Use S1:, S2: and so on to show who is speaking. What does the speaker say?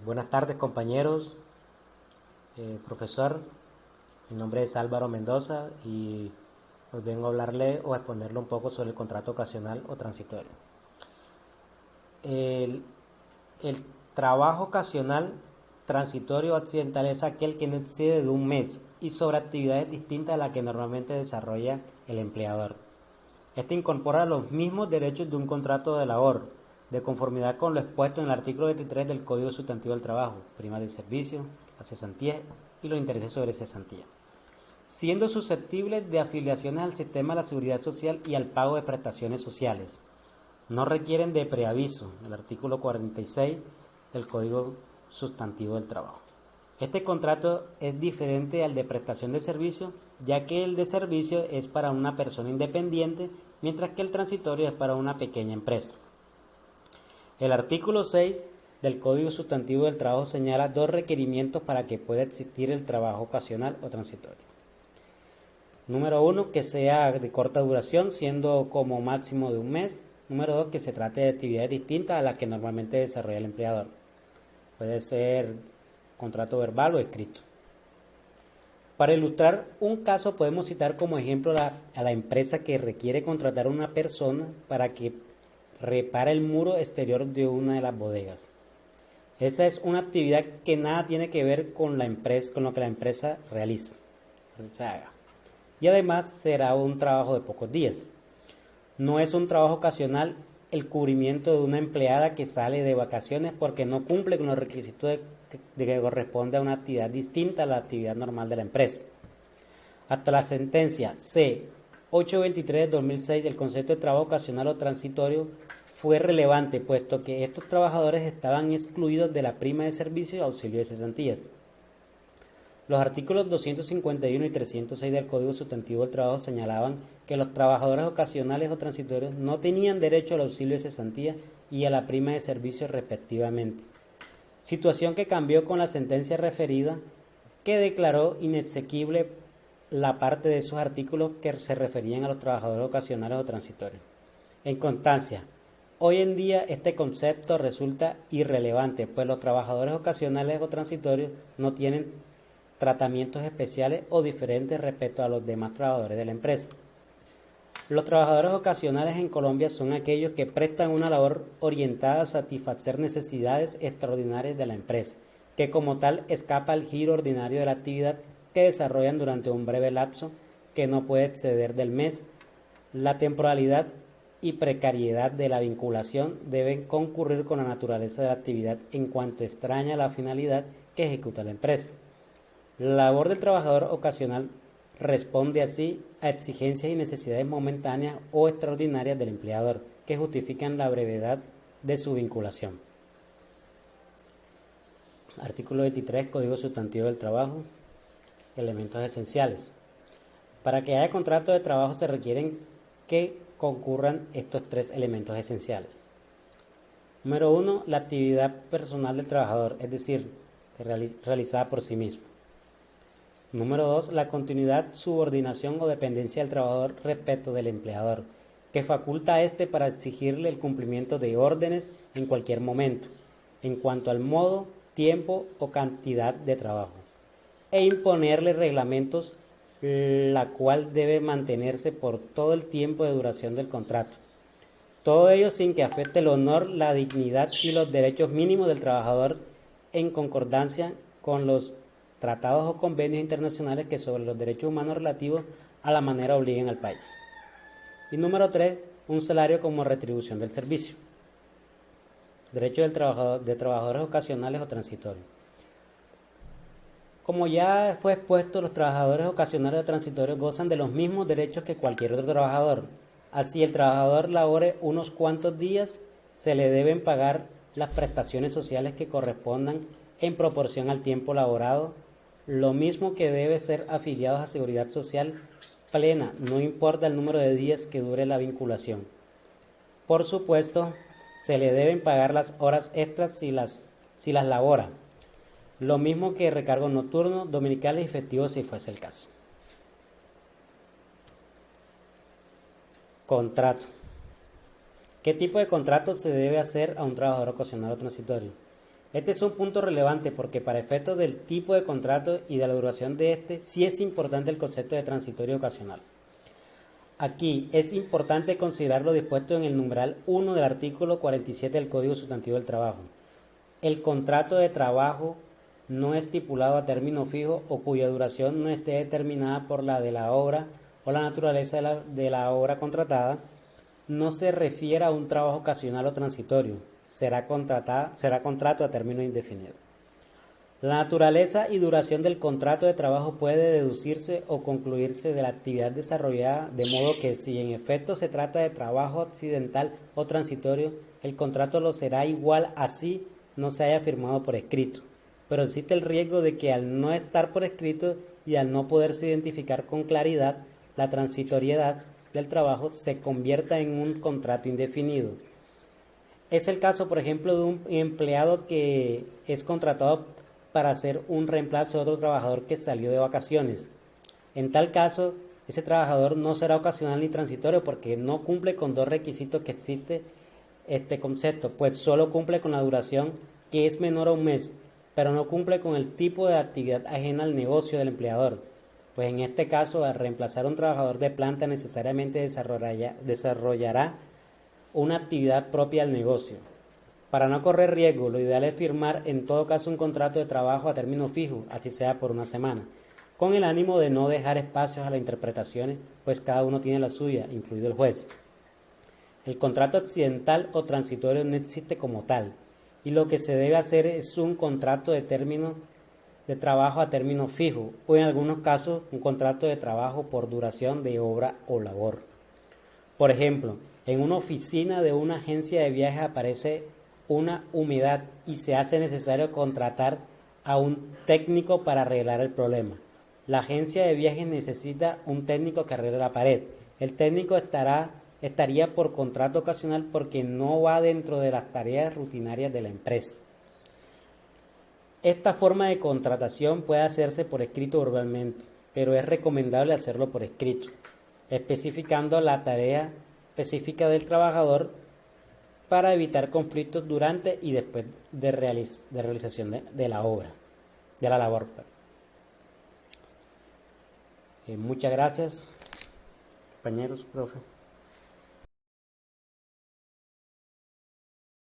S1: Buenas tardes compañeros, profesor, mi nombre es Álvaro Mendoza y hoy vengo a hablarle o a exponerle un poco sobre el contrato ocasional o transitorio. El, el trabajo ocasional, transitorio o accidental es aquel que no excede de un mes y sobre actividades distintas a las que normalmente desarrolla el empleador. Este incorpora los mismos derechos de un contrato de labor, de conformidad con lo expuesto en el artículo 23 del Código Sustantivo del Trabajo, prima de servicio, la cesantía y los intereses sobre cesantía, siendo susceptibles de afiliaciones al sistema de la seguridad social y al pago de prestaciones sociales. No requieren de preaviso, el artículo 46 del Código Sustantivo del Trabajo. Este contrato es diferente al de prestación de servicio, ya que el de servicio es para una persona independiente, mientras que el transitorio es para una pequeña empresa. El artículo 6 del Código Sustantivo del Trabajo señala dos requerimientos para que pueda existir el trabajo ocasional o transitorio. Número 1, que sea de corta duración, siendo como máximo de un mes. Número 2, que se trate de actividades distintas a las que normalmente desarrolla el empleador. Puede ser contrato verbal o escrito. Para ilustrar un caso podemos citar como ejemplo a la empresa que requiere contratar a una persona para que repare el muro exterior de una de las bodegas. Esa es una actividad que nada tiene que ver con la empresa, con lo que la empresa realiza, se haga. Y además será un trabajo de pocos días. No es un trabajo ocasional el cubrimiento de una empleada que sale de vacaciones porque no cumple con los requisitos de que corresponde a una actividad distinta a la actividad normal de la empresa. Hasta la sentencia C-823 de 2006 del concepto de trabajo ocasional o transitorio fue relevante, puesto que estos trabajadores estaban excluidos de la prima de servicio y auxilio de cesantías. Los artículos 251 y 306 del Código Sustantivo del Trabajo señalaban que los trabajadores ocasionales o transitorios no tenían derecho al auxilio de cesantía y a la prima de servicio respectivamente, situación que cambió con la sentencia referida, que declaró inexequible la parte de esos artículos que se referían a los trabajadores ocasionales o transitorios. En constancia, hoy en día este concepto resulta irrelevante, pues los trabajadores ocasionales o transitorios no tienen tratamientos especiales o diferentes respecto a los demás trabajadores de la empresa. Los trabajadores ocasionales en Colombia son aquellos que prestan una labor orientada a satisfacer necesidades extraordinarias de la empresa, que como tal escapa al giro ordinario de la actividad que desarrollan durante un breve lapso que no puede exceder del mes. La temporalidad y precariedad de la vinculación deben concurrir con la naturaleza de la actividad en cuanto extraña la finalidad que ejecuta la empresa. La labor del trabajador ocasional responde así a exigencias y necesidades momentáneas o extraordinarias del empleador que justifican la brevedad de su vinculación. Artículo 23, Código Sustantivo del Trabajo. Elementos esenciales. Para que haya contrato de trabajo se requieren que concurran estos tres elementos esenciales. Número 1, la actividad personal del trabajador, es decir, realizada por sí mismo. Número 2, la continuidad, subordinación o dependencia del trabajador respecto del empleador, que faculta a éste para exigirle el cumplimiento de órdenes en cualquier momento, en cuanto al modo, tiempo o cantidad de trabajo, e imponerle reglamentos, la cual debe mantenerse por todo el tiempo de duración del contrato. Todo ello sin que afecte el honor, la dignidad y los derechos mínimos del trabajador, en concordancia con los tratados o convenios internacionales que sobre los derechos humanos relativos a la manera obliguen al país. Y número 3, un salario como retribución del servicio. Derecho del trabajador, de trabajadores ocasionales o transitorios. Como ya fue expuesto, los trabajadores ocasionales o transitorios gozan de los mismos derechos que cualquier otro trabajador. Así el trabajador labore unos cuantos días, se le deben pagar las prestaciones sociales que correspondan en proporción al tiempo laborado, lo mismo que debe ser afiliados a Seguridad Social plena, no importa el número de días que dure la vinculación. Por supuesto, se le deben pagar las horas extras si las labora, lo mismo que recargos nocturnos, dominicales y festivos si fuese el caso. Contrato. ¿Qué tipo de contrato se debe hacer a un trabajador ocasional o transitorio? Este es un punto relevante porque para efectos del tipo de contrato y de la duración de este, sí es importante el concepto de transitorio ocasional. Aquí es importante considerar lo dispuesto en el numeral 1 del artículo 47 del Código Sustantivo del Trabajo. El contrato de trabajo no estipulado a término fijo o cuya duración no esté determinada por la de la obra o la naturaleza de la obra contratada, no se refiere a un trabajo ocasional o transitorio, será contrato a término indefinido. La naturaleza y duración del contrato de trabajo puede deducirse o concluirse de la actividad desarrollada, de modo que si en efecto se trata de trabajo accidental o transitorio, el contrato lo será igual así no se haya firmado por escrito. Pero existe el riesgo de que al no estar por escrito y al no poderse identificar con claridad, la transitoriedad del trabajo se convierta en un contrato indefinido. Es el caso, por ejemplo, de un empleado que es contratado para hacer un reemplazo de otro trabajador que salió de vacaciones. En tal caso, ese trabajador no será ocasional ni transitorio porque no cumple con dos requisitos que existe este concepto, pues solo cumple con la duración que es menor a un mes, pero no cumple con el tipo de actividad ajena al negocio del empleador, pues en este caso al reemplazar a un trabajador de planta necesariamente desarrollará una actividad propia al negocio. Para no correr riesgo, lo ideal es firmar en todo caso un contrato de trabajo a término fijo, así sea por una semana, con el ánimo de no dejar espacios a las interpretaciones, pues cada uno tiene la suya, incluido el juez. El contrato accidental o transitorio no existe como tal, y lo que se debe hacer es un contrato de trabajo a término fijo, o en algunos casos un contrato de trabajo por duración de obra o labor. Por ejemplo, en una oficina de una agencia de viajes aparece una humedad y se hace necesario contratar a un técnico para arreglar el problema. La agencia de viajes necesita un técnico que arregle la pared. El técnico estaría por contrato ocasional porque no va dentro de las tareas rutinarias de la empresa. Esta forma de contratación puede hacerse por escrito o verbalmente, pero es recomendable hacerlo por escrito, especificando la tarea específica del trabajador para evitar conflictos durante y después de realización de la obra, de la labor. Muchas gracias, compañeros, profe.